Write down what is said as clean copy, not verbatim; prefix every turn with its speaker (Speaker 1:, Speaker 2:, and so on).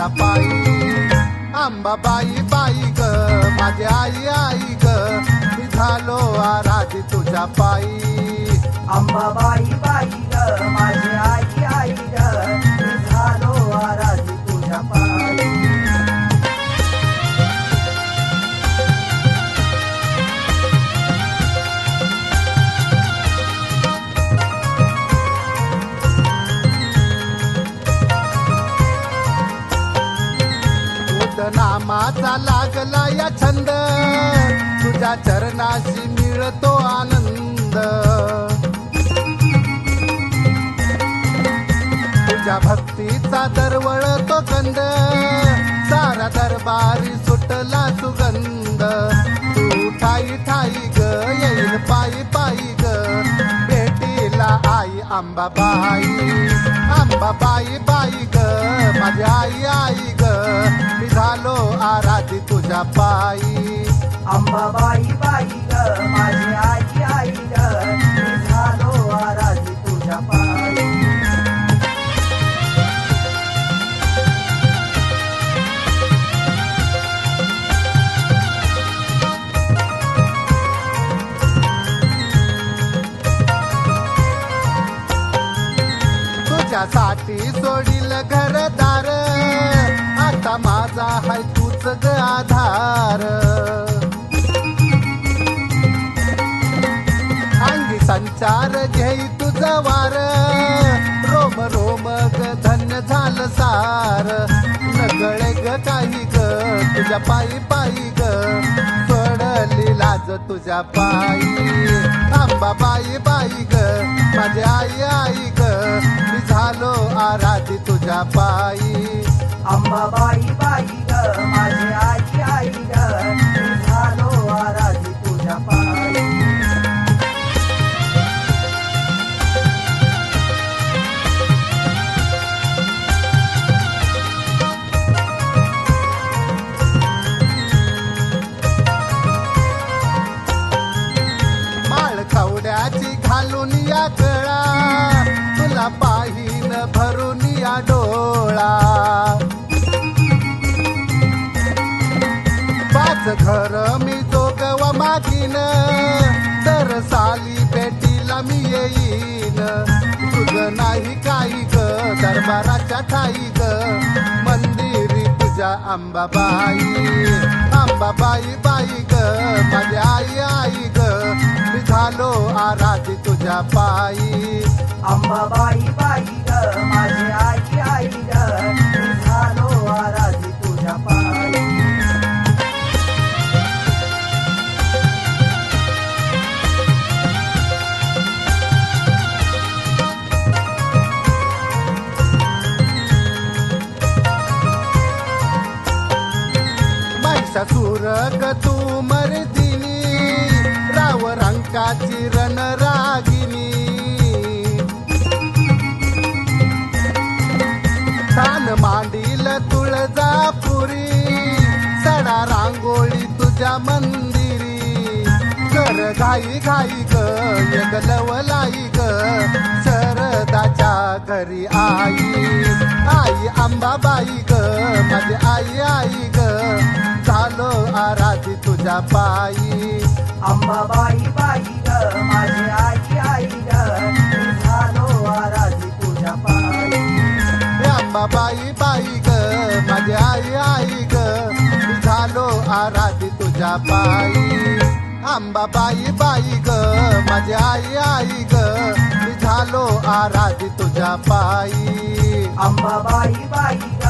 Speaker 1: तुझ्या पायी अंबाबाई बाई ग माझी आई आई ग मी झालो आराधी तुझ्या पायी
Speaker 2: अंबाबाई बाई ग माझी आई आई ग मी झालो आराधी तुझ्या पायी
Speaker 1: नामाचा लागला या छंद तुझ्या चरणाशी मिळतो आनंद तुझ्या भक्तीचा दरवळतो गंध सारा दरबारी सुटला सुगंध तू ठाई ठाई ग येईल पायी पायी ग भेटीला आई अंबाबाई अंबाबाई बाई ग माझी आई आई ग मी झालो आराधी तुझ्या पायी
Speaker 2: अंबाबाई बाई ग माझी आई आई ग मी झालो आराधी तुझ्या पायी
Speaker 1: तुझ्यासाठी सोडील घरदार आता माझा हाय तूच ग आधार अंगी संचार घेई तुझा वार रोम रोम ग धन्य झालं सार नगळे ग काही ग तुझ्या पायी पायी ग सोडली लाज तुझ्या पायी अंबाबाई बाई ग माझी आई आई ग मी झालो आराधी तुझ्या पायी
Speaker 2: अंबाबाई बाई ग माझी आई आई ग मी झालो आराधी तुझ्या पायी
Speaker 1: कवड्याची घालून या गळा तुला पाहीन भरून या डोळा पाच घर मी जोगवा मागीन तर साली भेटीला मी येईन तुझं नाही काही ग दरबाराच्या ठाई ग मंदिरी तुझ्या अंबाबाई अंबाबाई बाई ग माझी आई आई ग मी झालो आराधी तुझ्या पायी
Speaker 2: अंबाबाई बाई ग माझी आई आई ग मी झालो आराधी तुझ्या पायी
Speaker 1: महिषासुर ग तू मर्दिनी राव रंकाची रणरागिनी तान मांडील तुळजापुरी सडा रांगोळी तुझ्या मंदिरी कर घाई घाई ग एक लवलाई ग शरदाच्या घरी आई आई अंबाबाई ग माझी आई आई ग झालो आराधी तुझ्या पायी
Speaker 2: अंबाबाई बाई ग माझी आई आई ग मी झालो आराधी तुझ्या पायी
Speaker 1: अंबाबाई बाई ग माझी आई आई ग मी झालो आराधी तुझ्या पायी अंबाबाई बाई ग माझी आई आई ग मी झालो आराधी तुझ्या पायी
Speaker 2: अंबाबाई बाई ग